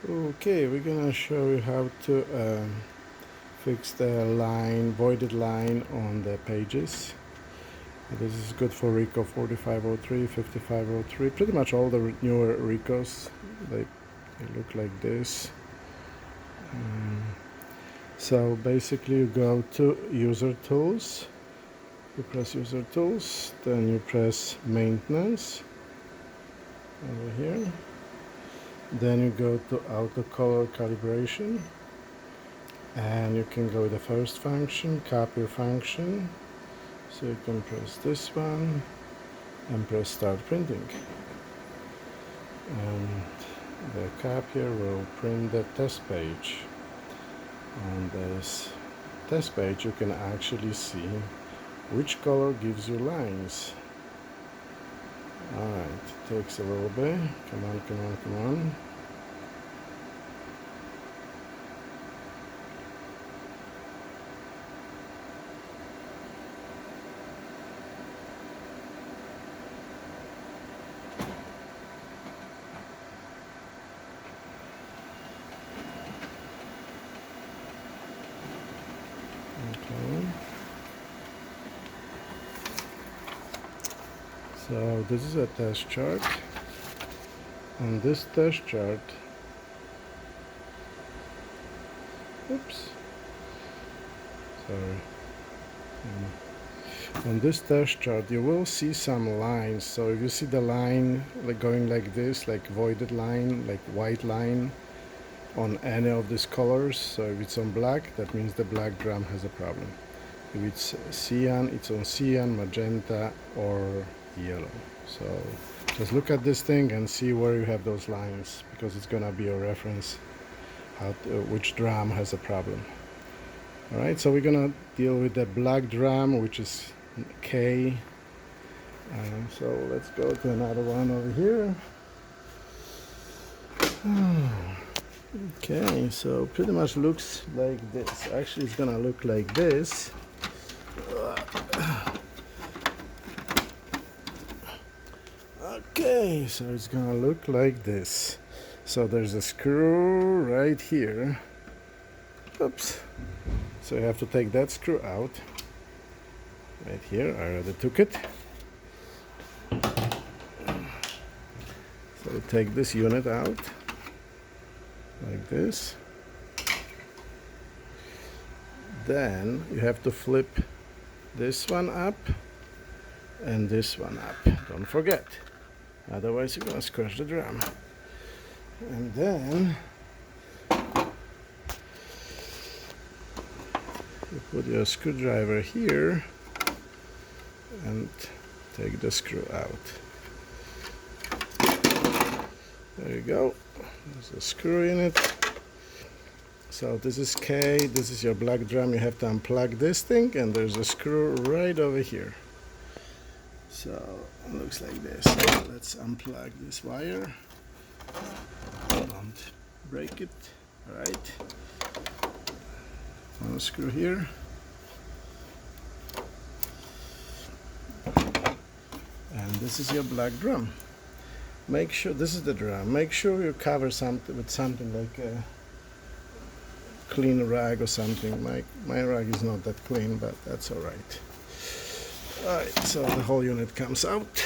Okay, we're gonna show you how to fix the voided line on the pages. This is good for Ricoh 4503, 5503, pretty much all the newer Ricohs. They look like this. So basically you go to User Tools, you press User Tools, then you press Maintenance over here. Then you go to Auto Color Calibration, and you can go with the first function, Copier function. So you can press this one and press Start Printing. And the copier will print the test page. On this test page you can actually see which color gives you lines. Alright, takes a little bit. Come on, come on, come on. Okay. So this is a test chart. On this test chart, oops, sorry. On this test chart you will see some lines. So if you see the line like going like this, like voided line, like white line on any of these colors, so if it's on black, that means the black drum has a problem. If it's cyan, it's on cyan, magenta, or yellow. So just look at this thing and see where you have those lines, because it's gonna be a reference which drum has a problem. Alright, so we're gonna deal with the black drum, which is K. So let's go to another one over here. Okay, so pretty much looks like this. Actually, it's gonna look like this. Okay, so it's gonna look like this. So there's a screw right here. Oops. So you have to take that screw out. Right here, I already took it. So take this unit out. Like this. Then you have to flip this one up and this one up. Don't forget. Otherwise you're gonna scratch the drum. And then you put your screwdriver here and take the screw out. There you go. There's a screw in it. So this is K, this is your black drum. You have to unplug this thing, and there's a screw right over here. So it looks like this. So let's unplug this wire. Don't break it. Alright. One screw here. And this is your black drum. Make sure, this is the drum, make sure you cover something with something like a clean rag or something. My rag is not that clean, but that's alright. Alright, so the whole unit comes out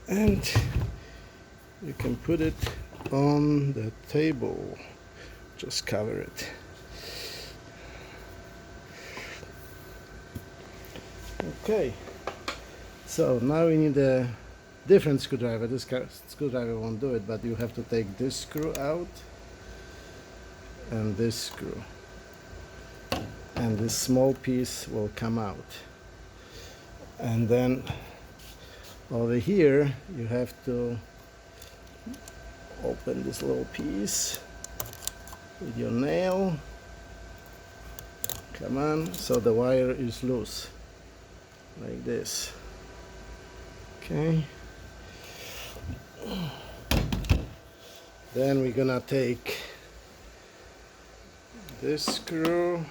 and you can put it on the table. Just cover it. Okay, so now we need a different screwdriver. This screwdriver won't do it, but you have to take this screw out and this screw, and this small piece will come out. And then over here you have to open this little piece with your nail. Come on, so the wire is loose like this. Okay. Then we're gonna take this screw